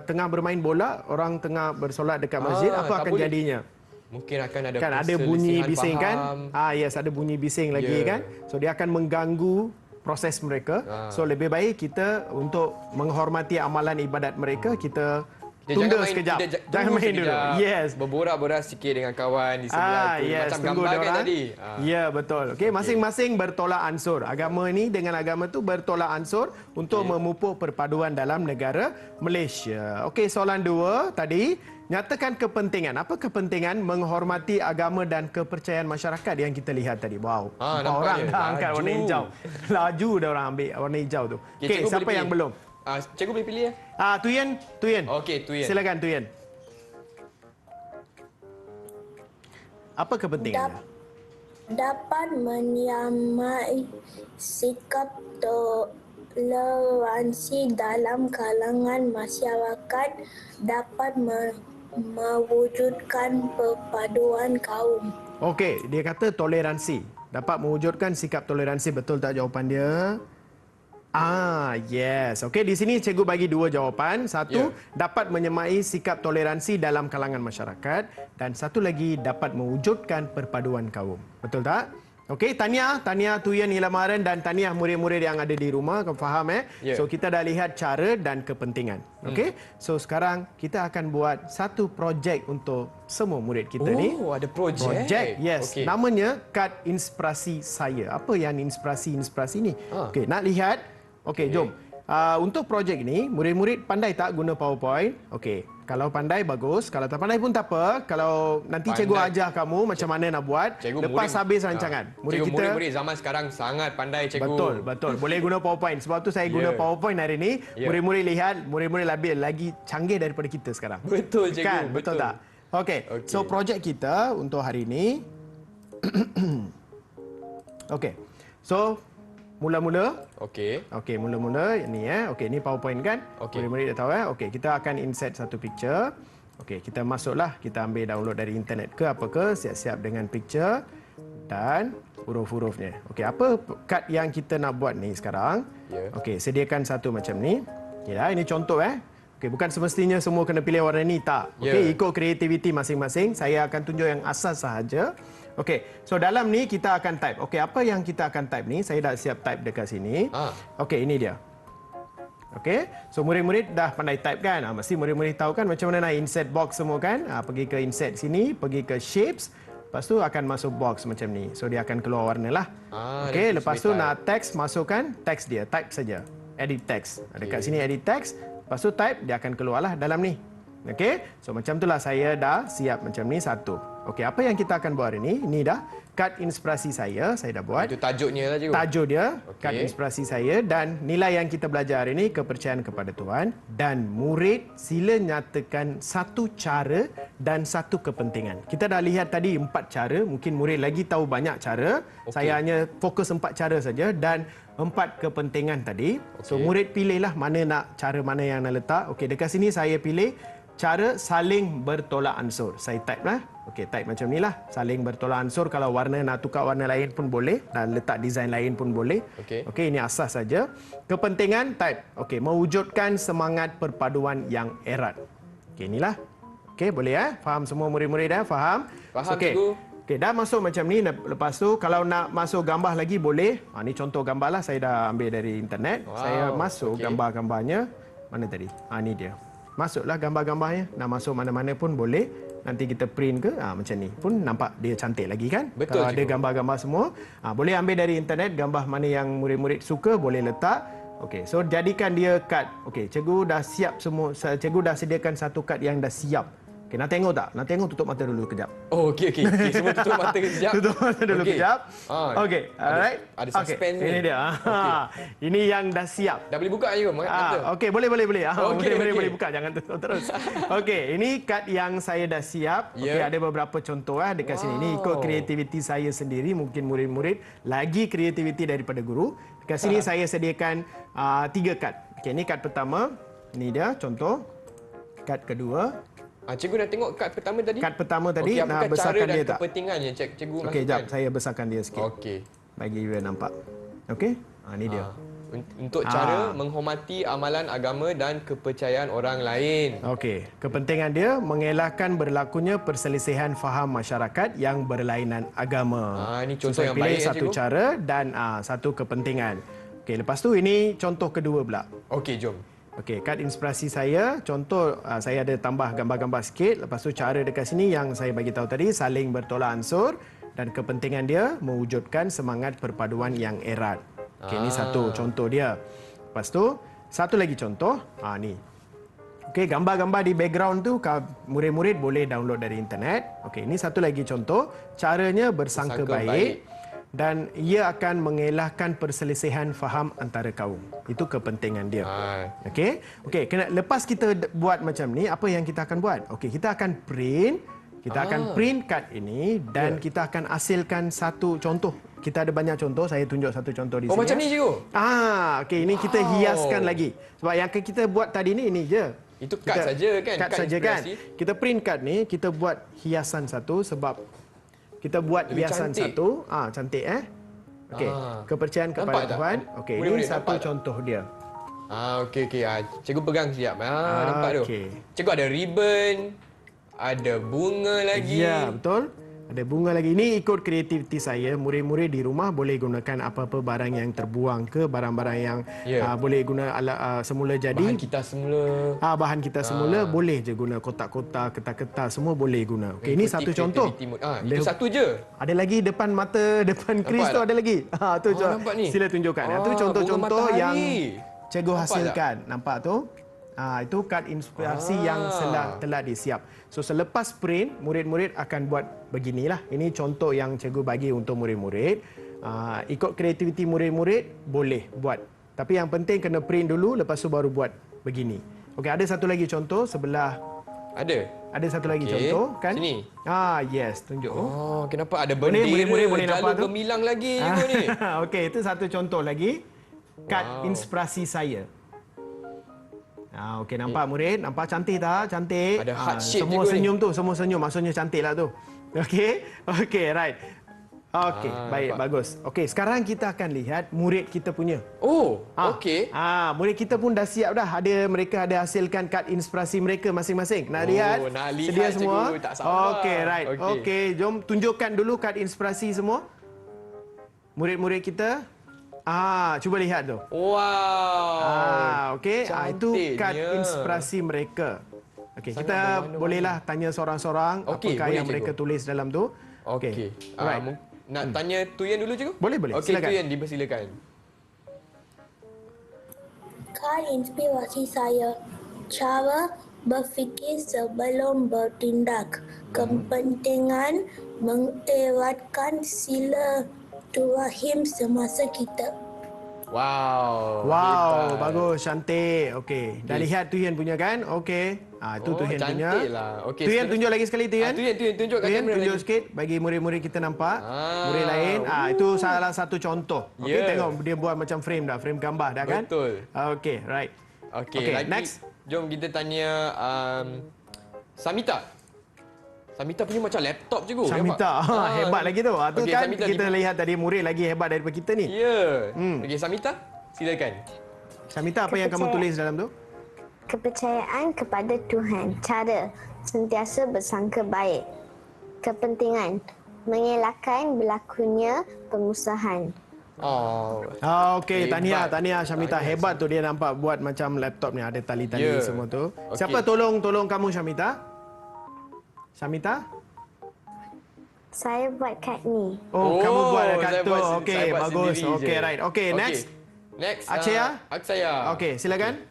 tengah bermain bola, orang tengah bersolat dekat masjid, apa akan jadinya? Mungkin akan ada Kan ada bunyi bising faham. kan? Yes, ada bunyi bising lagi kan? So dia akan mengganggu proses mereka. So lebih baik kita untuk menghormati amalan ibadat mereka, kita tunda sekejap. Jangan main dulu. Yes. Berborak-borak sikit dengan kawan di sebelah tu. Yes, Macam tunggu gambar kan diorang. tadi. Ya, betul. Okey, masing-masing bertolak ansur. Agama ni dengan agama tu bertolak ansur untuk memupuk perpaduan dalam negara Malaysia. Okey, soalan 2 tadi. Nyatakan kepentingan. Apa kepentingan menghormati agama dan kepercayaan masyarakat yang kita lihat tadi? Wow. Nampak Orang dia. dah angkat warna Laju. hijau. Laju dah orang ambil warna hijau tu. Okey, cikgu siapa boleh yang pilih. belum? Cikgu boleh pilih ya? Tuyen. Okey, Tuyen. Silakan Tuyen. Apa kepentingannya? Dapat menyamai sikap toleransi dalam kalangan masyarakat, dapat mewujudkan perpaduan kaum. Okey, dia kata toleransi. Dapat mewujudkan sikap toleransi. Betul tak jawapan dia? Yes. Okey, di sini cikgu bagi 2 jawapan. Satu, dapat menyemai sikap toleransi dalam kalangan masyarakat. Dan satu lagi, dapat mewujudkan perpaduan kaum. Betul tak? Okey, tahniah Tuyen Ilamaran dan tahniah murid-murid yang ada di rumah. Kau faham So, kita dah lihat cara dan kepentingan. Okey? So, sekarang kita akan buat satu projek untuk semua murid kita ni. Oh, ada projek. Yes. Okey. Namanya kad inspirasi saya. Apa yang inspirasi ni? Okey, nak lihat? Okey, jom. Untuk projek ini, murid-murid pandai tak guna PowerPoint? Okey, kalau pandai bagus, kalau tak pandai pun tak apa. Kalau nanti cikgu ajar kamu macam mana nak buat lepas habis rancangan. Murid-murid zaman sekarang sangat pandai, cikgu. Betul. Boleh guna PowerPoint. Sebab tu saya guna PowerPoint hari ini. Murid-murid lihat, murid-murid lagi canggih daripada kita sekarang. Betul, cikgu. Kan? Betul tak? Okey. So projek kita untuk hari ini. Okey. So mula-mula. Okey, mula-mula ni Okey, ni PowerPoint kan? Murid-murid dah tahu Okey, kita akan insert satu picture. Okey, kita masuklah, kita ambil download dari internet ke apa ke, siap-siap dengan picture dan huruf-hurufnya. Okey, apa kad yang kita nak buat ni sekarang? Okey, sediakan satu macam ni. Ya, ini contoh Okey, bukan semestinya semua kena pilih warna ni, tak. Okey, ikut kreativiti masing-masing. Saya akan tunjuk yang asas sahaja. Okey, so dalam ni kita akan type. Okey, apa yang kita akan type ni? Saya dah siap type dekat sini. Okey, ini dia. Okey, so murid-murid dah pandai type kan? Mesti murid-murid tahu kan macam mana nak insert box semua kan? Pergi ke insert sini, pergi ke shapes. Lepas tu akan masuk box macam ni. So dia akan keluar warna lah. Okey, lepas tu nak text, masukkan text dia. Type saja. Edit text. Dekat sini edit text. Lepas tu type, dia akan keluarlah dalam ni. Okey, so macam itulah saya dah siap macam ni satu. Okey, apa yang kita akan buat hari ini? Ini dah kad inspirasi saya dah buat. Itu tajuknya lah, cikgu. Tajuk dia, kad inspirasi saya dan nilai yang kita belajar hari ini, kepercayaan kepada Tuhan. Dan murid sila nyatakan satu cara dan satu kepentingan. Kita dah lihat tadi 4 cara, mungkin murid lagi tahu banyak cara. Saya hanya fokus 4 cara saja dan 4 kepentingan tadi. So murid pilihlah cara mana yang nak letak. Okey, dekat sini saya pilih cara saling bertolak ansur. Saya type lah. Okey, type macam ni lah. Saling bertolak ansur. Kalau warna nak tukar warna lain pun boleh. Dan letak design lain pun boleh. Okey, ini asas saja. Kepentingan, type. Okey, mewujudkan semangat perpaduan yang erat. Okey, inilah. Okey, boleh Faham semua murid-murid Faham? Faham, cikgu. Okey, dah masuk macam ni. Lepas tu kalau nak masuk gambar lagi boleh. Ni contoh gambar lah. Saya dah ambil dari internet. Saya masuk gambar-gambarnya. Mana tadi? Ni dia. Masuklah gambar-gambarnya. Nak masuk mana-mana pun boleh. Nanti kita print ke, macam ni. Pun nampak dia cantik lagi kan? Betul, kalau ada gambar-gambar semua. Boleh ambil dari internet. Gambar mana yang murid-murid suka boleh letak. Okey, so jadikan dia kad. Okey, cikgu dah siap semua. Cikgu dah sediakan satu kad yang dah siap. Okey, nak tengok tak? Nak tengok, tutup mata dulu kejap. Oh, okey. Semua tutup mata kejap. Tutup mata dulu kejap. Okey, alright. Ada suspense ni. Ini dia. Ini yang dah siap. Dah boleh buka je mata. Okey, boleh. Okey. Boleh buka, jangan tutup terus. Okey, ini kad yang saya dah siap. Okey, ada beberapa contoh dekat sini. Ini ikut kreativiti saya sendiri, mungkin murid-murid lagi kreativiti daripada guru. Dekat sini saya sediakan 3 kad. Okey, ini kad pertama. Ini dia contoh. Kad kedua. Cikgu dah tengok kad pertama tadi? Kad pertama tadi, okey, apakah besarkan cara dia dan tak? kepentingannya cikgu Okey, jap, saya besarkan dia sikit. Okey. Bagi you nampak. Okey? Ini dia. Untuk cara menghormati amalan agama dan kepercayaan orang lain. Okey, kepentingan dia mengelakkan berlakunya perselisihan faham masyarakat yang berlainan agama. Ini contoh saya yang pilih baik satu cikgu. cara dan satu kepentingan. Okey, lepas tu ini contoh kedua pula. Okey, jom. Okey, kad inspirasi saya, contoh saya ada tambah gambar-gambar sikit. Lepas tu cara dekat sini yang saya bagi tahu tadi, saling bertolak ansur dan kepentingan dia mewujudkan semangat perpaduan yang erat. Okey, ini satu contoh dia. Lepas tu satu lagi contoh, ni. Okey, gambar-gambar di background tu murid-murid boleh download dari internet. Okey, ini satu lagi contoh, caranya bersangka baik. Dan ia akan mengelakkan perselisihan faham antara kaum. Itu kepentingan dia. Okey. Lepas kita buat macam ni, apa yang kita akan buat? Okey, kita akan print. Kita akan print kad ini dan kita akan hasilkan satu contoh. Kita ada banyak contoh, saya tunjuk satu contoh di sini. Macam ni cikgu? Okey, ini kita hiaskan lagi. Sebab yang kita buat tadi ni je. Itu kad saja kan? Kad saja kan? Kita print kad ni, kita buat hiasan satu sebab kita buat lebih hiasan cantik. satu. Cantik Okey, kepercayaan kepada Tuhan. Okey, ini satu contoh dia. Okey. Cikgu pegang siap. Nampak tu. Okey. Cikgu ada ribbon, ada bunga lagi. Ya, betul. Ada bunga lagi. Ini ikut kreativiti saya. Murid-murid di rumah boleh gunakan apa-apa barang yang terbuang ke barang-barang yang boleh guna semula jadi. Bahan kita semula. Bahan kita semula boleh je guna kotak-kotak, kertas-kertas semua boleh guna. Okey, ini satu contoh. Itu satu je. Ada lagi depan mata, depan Chris tu ada lagi. Tu nampak ni. Sila tunjukkan. Itu contoh-contoh yang cikgu Nampak hasilkan. Nampak tu? Itu kad inspirasi yang telah disiap. So selepas print, murid-murid akan buat beginilah. Ini contoh yang cikgu bagi untuk murid-murid. Ikut kreativiti murid-murid boleh buat. Tapi yang penting kena print dulu, lepas tu baru buat begini. Okey, ada satu lagi contoh sebelah. Ada satu lagi contoh kan? Sini. Yes, tunjuk. Kenapa ada bendera? Boleh nampak tu? Gemilang lagi cikgu ni. Okey, itu satu contoh lagi. Kad inspirasi saya. Okey, nampak murid? Nampak cantik tak? Cantik. Ada heart shape semua cikgu senyum ni. tu, semua senyum. Maksudnya cantik lah tu. Okey, right. Okey, baik, nampak. bagus. Okey, sekarang kita akan lihat murid kita punya. Okey. Murid kita pun dah siap dah. Mereka ada hasilkan kad inspirasi mereka masing-masing. Nak lihat? Nak lihat, Sedia semua? cikgu. Tak sabar. Okey, right. Okey, jom tunjukkan dulu kad inspirasi semua. Murid-murid kita. Cuba lihat tu. Wow. Okey, itu kad Cantiknya. inspirasi mereka. Okey, Sangat kita berwarna-warni. bolehlah tanya seorang-seorang Okey, apakah boleh, yang mereka cikgu. tulis dalam tu. Okey. Right. Nak tanya Tuyen dulu cikgu? Boleh. Okey, Silakan. Tuyen dipersilakan. Kad inspirasi saya. Cara berfikir sebelum bertindak. Kepentingan mengeratkan silaturahim semasa kita. Wow. hebat. Bagus, cantik. Okey. Dah lihat Tuyen punya kan? Okey. Itu Tuyen punya. cantik lah. Okey, Tuyen sekarang- tunjuk lagi sekali Tuyen. Tuyen tunjuk kat Tuyen kamera tunjuk lagi. sikit bagi murid-murid kita nampak. Murid lain. Itu salah satu contoh. Okey, Ya. tengok dia buat macam frame dah, frame gambar dah kan? Betul. Okey, right. Okey, lagi, next. Jom kita tanya Samita. Samita punya macam laptop cikgu. Samita, hebat lagi tu. Tu Okey, kan Samita kita lihat tadi murid lagi hebat daripada kita ni. Ya. Okey, Samita, silakan. Samita, apa yang kamu tulis dalam tu? Kepercayaan kepada Tuhan. Cara sentiasa bersangka baik. Kepentingan mengelakkan berlakunya pengusahan. Oh. Okey, Hebat. tahniah Syamita. Tahniah, Hebat tu dia nampak buat macam laptop ni ada tali-tali Ya. semua tu. Okey. Siapa tolong kamu Syamita? Syamita? Saya buat kad ni. Oh, kamu buat kat saya tu. buat Okey, saya buat bagus. sendiri Okey, je. right. Okey, next. Next. Akshaya? Akshaya. Okey, silakan.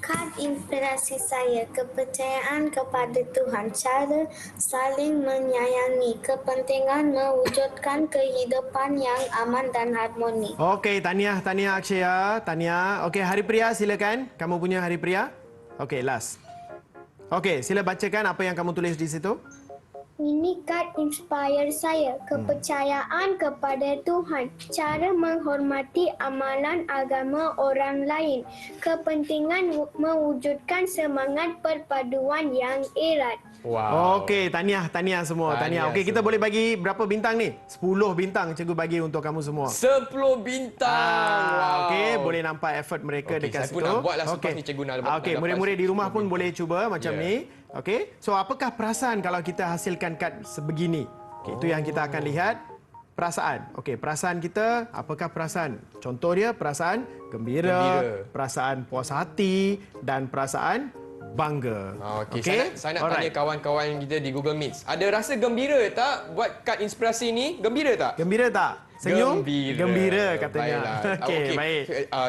Kad inspirasi saya, kepercayaan kepada Tuhan, cara saling menyayangi, kepentingan mewujudkan kehidupan yang aman dan harmoni. Okey, tahniah Akshaya. Tahniah. Okey, Hari Pria silakan. Kamu punya Hari Pria. Okey, last. Okey, sila bacakan apa yang kamu tulis di situ. Ini kad inspire saya, kepercayaan kepada Tuhan, cara menghormati amalan agama orang lain, kepentingan mewujudkan semangat perpaduan yang erat. Wow. Okey, tahniah semua. Tahniah Okey, kita semua. boleh bagi berapa bintang ni? 10 bintang cikgu bagi untuk kamu semua. 10 bintang. Wow. Okey, boleh nampak effort mereka Okey, dekat saya situ. pun nak buat lah selepas ni, cikgu nak dapat Okey, murid-murid di rumah pun 10 boleh cuba macam Ya. ni. Okey. So, apakah perasaan kalau kita hasilkan kad sebegini? Okay, itu yang kita akan lihat. Perasaan. Okey, perasaan kita, apakah perasaan? Contoh dia perasaan gembira, perasaan puas hati dan perasaan bangga. Okey, saya nak tanya kawan-kawan kita di Google Meet. Ada rasa gembira tak buat kad inspirasi ni? Gembira tak? Gembira tak? Senyum? Gembira katanya. Baiklah. Okey, baik.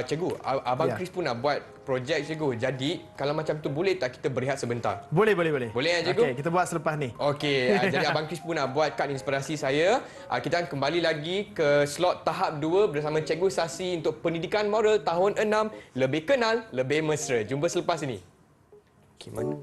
Cikgu, Abang Ya. Chris pun nak buat projek cikgu. Jadi, kalau macam tu boleh tak kita berehat sebentar? Boleh. Boleh ya, cikgu? Okey, kita buat selepas ni. Okey, jadi Abang Chris pun nak buat kad inspirasi saya. Kita akan kembali lagi ke slot tahap 2 bersama Cikgu Sasi untuk Pendidikan Moral tahun 6. Lebih kenal, lebih mesra. Jumpa selepas ini. Okey, mana?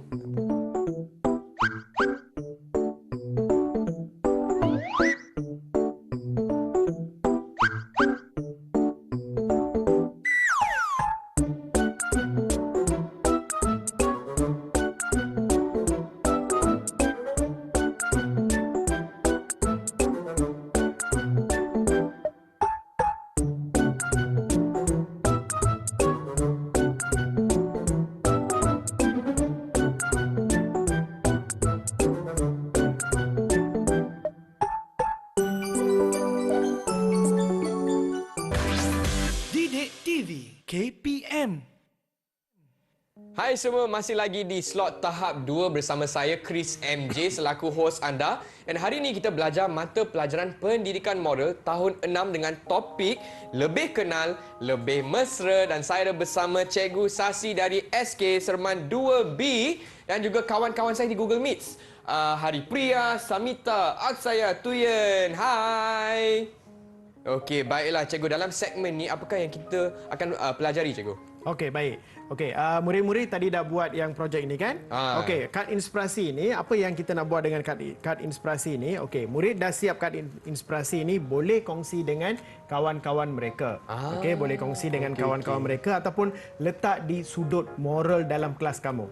Didik TV KPM. Hai semua, masih lagi di slot tahap 2 bersama saya Chris MJ selaku hos anda. Dan hari ini kita belajar mata pelajaran Pendidikan Moral tahun 6 dengan topik Lebih Kenal, Lebih Mesra. Dan saya ada bersama Cikgu Sasi dari SK Serman 2B dan juga kawan-kawan saya di Google Meet. Hari Pria, Samita, Aksaya, Tuyen. Hai. Okey, baiklah cikgu. Dalam segmen ni, apakah yang kita akan pelajari cikgu? Okey, baik. Okey, murid-murid tadi dah buat yang projek ini kan? Okey, kad inspirasi ini, apa yang kita nak buat dengan kad inspirasi ini? Okey, murid dah siap kad inspirasi ini, boleh kongsi dengan kawan-kawan mereka. Okey, boleh kongsi dengan kawan-kawan mereka ataupun letak di sudut moral dalam kelas kamu.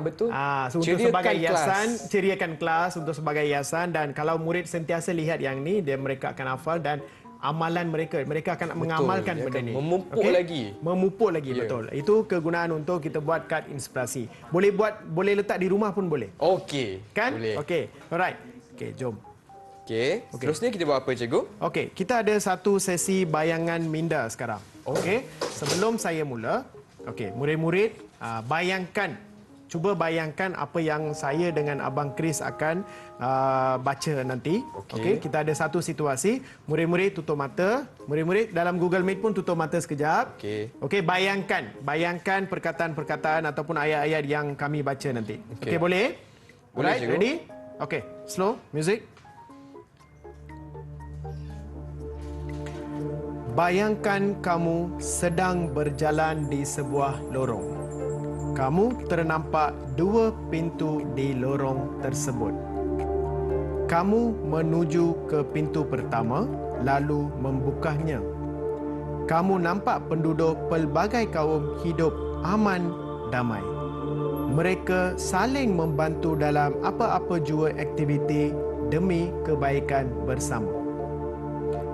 Betul. So untuk sebagai hiasan, ceriakan kelas untuk sebagai hiasan, dan kalau murid sentiasa lihat yang ni, mereka akan hafal dan amalan mereka akan mengamalkan benda ni. Memupuk lagi. Memupuk lagi, betul. Itu kegunaan untuk kita buat kad inspirasi. Boleh letak di rumah pun boleh. Okey. Kan? Boleh. Okey. Alright. Okey, jom. Okey. Seterusnya kita buat apa cikgu? Okey, kita ada satu sesi bayangan minda sekarang. Okey. Sebelum saya mula, okey, murid-murid cuba bayangkan apa yang saya dengan Abang Chris akan baca nanti. Okey, kita ada satu situasi. Murid-murid tutup mata. Murid-murid dalam Google Meet pun tutup mata sekejap. Okey, bayangkan perkataan-perkataan ataupun ayat-ayat yang kami baca nanti. Okey, boleh? Boleh, Alright, cikgu. ready? Okey, slow music. Bayangkan kamu sedang berjalan di sebuah lorong. Kamu ternampak dua pintu di lorong tersebut. Kamu menuju ke pintu pertama, lalu membukanya. Kamu nampak penduduk pelbagai kaum hidup aman, damai. Mereka saling membantu dalam apa-apa jua aktiviti demi kebaikan bersama.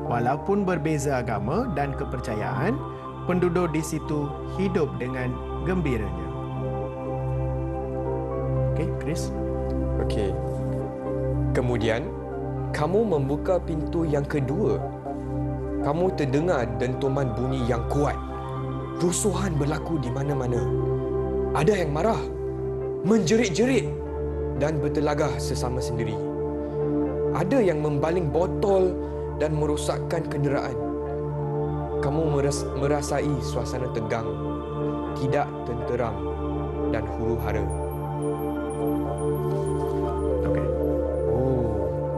Walaupun berbeza agama dan kepercayaan, penduduk di situ hidup dengan gembiranya. Okey, Chris. Okey. Kemudian, kamu membuka pintu yang kedua. Kamu terdengar dentuman bunyi yang kuat. Rusuhan berlaku di mana-mana. Ada yang marah, menjerit-jerit dan bertelagah sesama sendiri. Ada yang membaling botol dan merosakkan kenderaan. Kamu merasai suasana tegang, tidak tenteram dan huru-hara. Okey. Oh,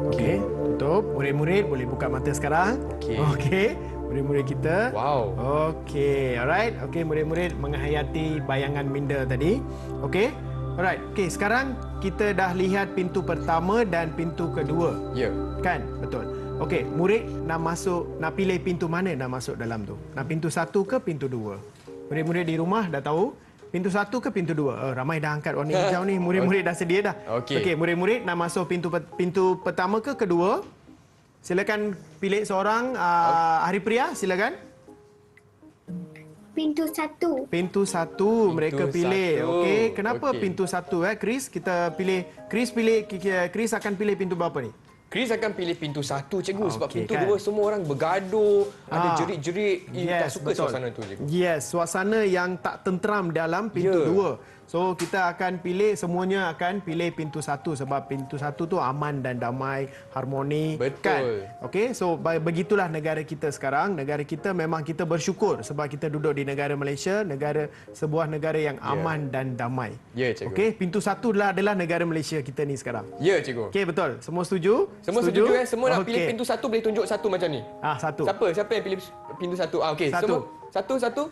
Okey, tutup. Murid-murid boleh buka mata sekarang. Okey. Okey, murid-murid kita. Wow. Okey, alright. Okey, murid-murid menghayati bayangan minda tadi. Okey. Alright. Okey, sekarang kita dah lihat pintu pertama dan pintu kedua. Ya. Kan? Betul. Okey, murid nak pilih pintu mana nak masuk dalam tu? Nak pintu 1 ke pintu 2? Murid-murid di rumah dah tahu pintu 1 ke pintu 2? Ramai dah angkat warna hijau ni. Murid-murid dah sedia dah. Okey. Okey, murid-murid nak masuk pintu pertama ke kedua? Silakan pilih seorang. Hari Priya, silakan. Pintu 1. Pintu 1 mereka pilih. satu. Okey, kenapa Okey. pintu 1 Chris? Kita pilih Chris akan pilih pintu berapa ni? Chris akan pilih pintu 1, cikgu. Sebab Okey, pintu kan? 2 semua orang bergaduh. Ada Ah. jerit-jerit. Tak suka betul. suasana tu, cikgu. Yes, suasana yang tak tenteram dalam pintu Ya. 2. So kita akan pilih, semuanya akan pilih pintu 1 sebab pintu 1 tu aman dan damai, harmoni. Betul. Kan? Okey, so begitulah negara kita sekarang. Negara kita memang kita bersyukur sebab kita duduk di negara Malaysia, sebuah negara yang aman dan damai. Ya, cikgu. Okey, pintu 1 adalah negara Malaysia kita ni sekarang. Ya, cikgu. Okey, betul. Semua setuju? Semua setuju kan? Semua nak pilih Okey. pintu 1 boleh tunjuk 1 macam ni. Satu. Siapa yang pilih pintu 1? Okey, Satu. semua. Satu.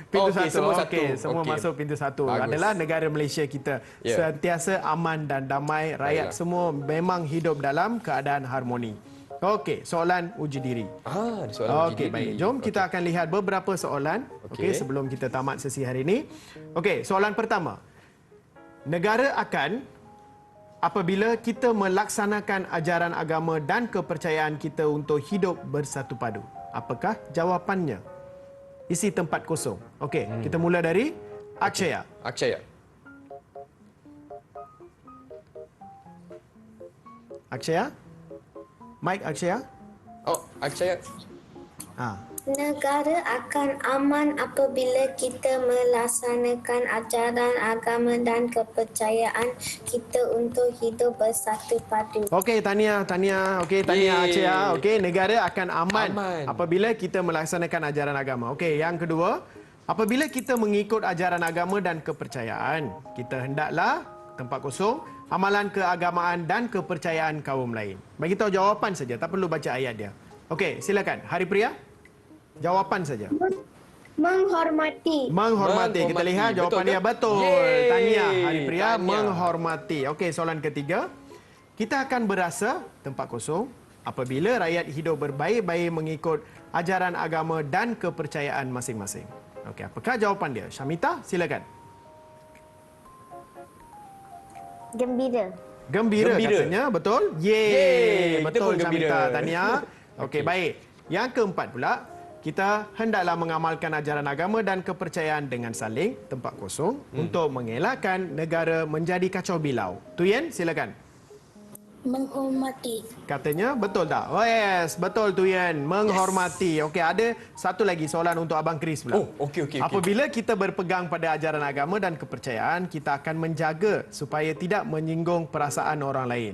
Pintu Okey, satu. semua satu. Okey, semua Okey. masuk pintu 1. Bagus. Adalah negara Malaysia kita. Ya. Sentiasa aman dan damai. Rakyat Baiklah. semua memang hidup dalam keadaan harmoni. Okey, soalan uji diri. Ada soalan uji Okey, diri. baik. Jom kita akan lihat beberapa soalan. Okey, sebelum kita tamat sesi hari ini. Okey, soalan pertama. Negara akan apabila kita melaksanakan ajaran agama dan kepercayaan kita untuk hidup bersatu padu. Apakah jawapannya? Isi tempat kosong. Okey, kita mula dari Akshaya. Akshaya. Akshaya? Mike Akshaya? Oh, Akshaya. Negara akan aman apabila kita melaksanakan ajaran agama dan kepercayaan kita untuk hidup bersatu padu. Okey, Tania. Okey, Tania, Yeay. Akshaya. Okey, negara akan aman Aman. apabila kita melaksanakan ajaran agama. Okey, yang kedua, apabila kita mengikut ajaran agama dan kepercayaan, kita hendaklah tempat kosong amalan keagamaan dan kepercayaan kaum lain. Bagi tahu jawapan saja, tak perlu baca ayat dia. Okey, silakan. Hari Priya. Jawapan saja. Menghormati. Menghormati. Kita lihat jawapan Betul dia ke? betul. Yeay. Tania, Hari Priya, Tahniah. menghormati. Okey, soalan ketiga. Kita akan berasa tempat kosong apabila rakyat hidup berbaik-baik mengikut ajaran agama dan kepercayaan masing-masing. Okey, apakah jawapan dia? Syamita, silakan. Gembira. Gembira katanya, betul? Yeay, kita Betul, pun gembira. Syamita, Tania. Okey, Okey. baik. Yang keempat pula, kita hendaklah mengamalkan ajaran agama dan kepercayaan dengan saling tempat kosong untuk mengelakkan negara menjadi kacau bilau. Tuyen, silakan. Menghormati. Katanya betul tak? Oh yes, betul Tuyen. Menghormati. Okey, ada satu lagi soalan untuk Abang Chris pula. Oh, okey. Apabila kita berpegang pada ajaran agama dan kepercayaan, kita akan menjaga supaya tidak menyinggung perasaan orang lain.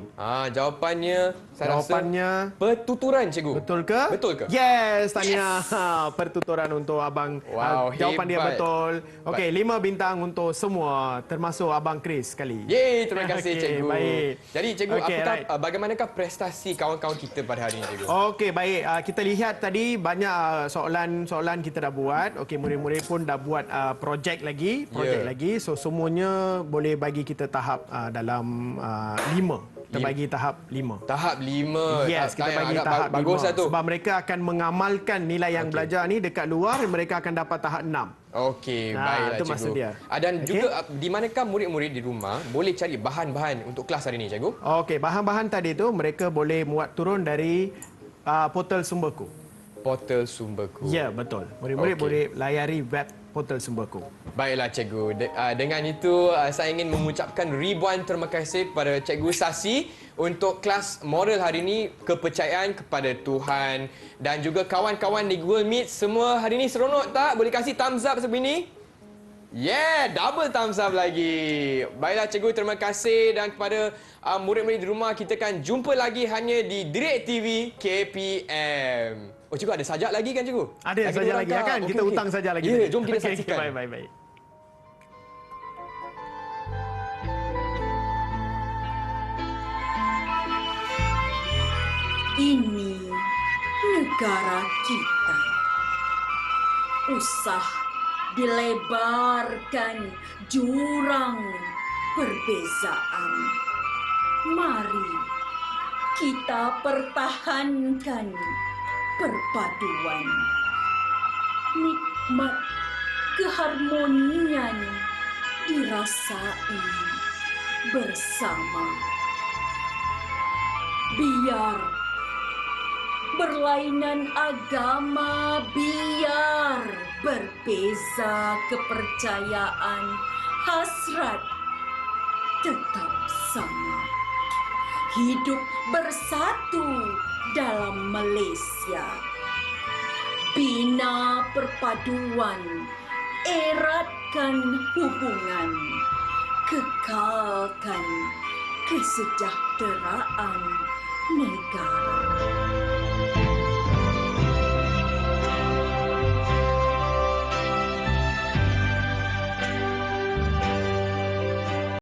Jawapannya saya Jawapannya rasa pertuturan, cikgu. betul ke? Betul ke? Yes, Tania. Pertuturan untuk Abang. Wow, jawapan dia hebat. betul. Okey, 5 bintang untuk semua, termasuk Abang Chris sekali. Yeay, terima kasih Okey, cikgu. baik. Jadi cikgu, Okey, apakah right. bagaimanakah prestasi kawan-kawan kita pada hari ini, cikgu? Okey, baik. Kita lihat tadi banyak soalan-soalan kita dah buat. Okey, murid-murid pun dah buat projek lagi. So, semuanya boleh bagi kita tahap dalam 5. Kita bagi tahap 5. Tahap 5. Yes, kita bagi tahap 5. Bagus lah tu. Sebab mereka akan mengamalkan nilai yang belajar ni dekat luar, mereka akan dapat tahap 6. Okey, baiklah itu cikgu. maksud dia. Dan Okey. juga di manakah murid-murid di rumah boleh cari bahan-bahan untuk kelas hari ini, cikgu? Okey, bahan-bahan tadi tu mereka boleh muat turun dari portal Sumberku. Portal Sumberku. Ya, betul. Murid-murid Okey. boleh layari web portal Sumberku. Baiklah cikgu. Dengan itu saya ingin mengucapkan ribuan terima kasih kepada Cikgu Sasi untuk kelas moral hari ini, kepercayaan kepada Tuhan dan juga kawan-kawan di Google Meet semua hari ini seronok tak? Boleh kasih thumbs up seperti ini? Yeah, double thumbs up lagi. Baiklah cikgu, terima kasih dan kepada murid-murid di rumah kita akan jumpa lagi hanya di Direct TV KPM. Oh cikgu ada sajak lagi kan cikgu? Ada sajak lagi kan? Kita hutang sajak lagi. Ya, jom kita saksikan. Baik. Ini negara kita. Usah dilebarkan jurang perbezaan. Mari kita pertahankan perpaduan. Nikmat keharmonian dirasai bersama. Biar berlainan agama, biar berbeza kepercayaan, hasrat tetap sama. Hidup bersatu dalam Malaysia. Bina perpaduan, eratkan hubungan, kekalkan kesejahteraan negara.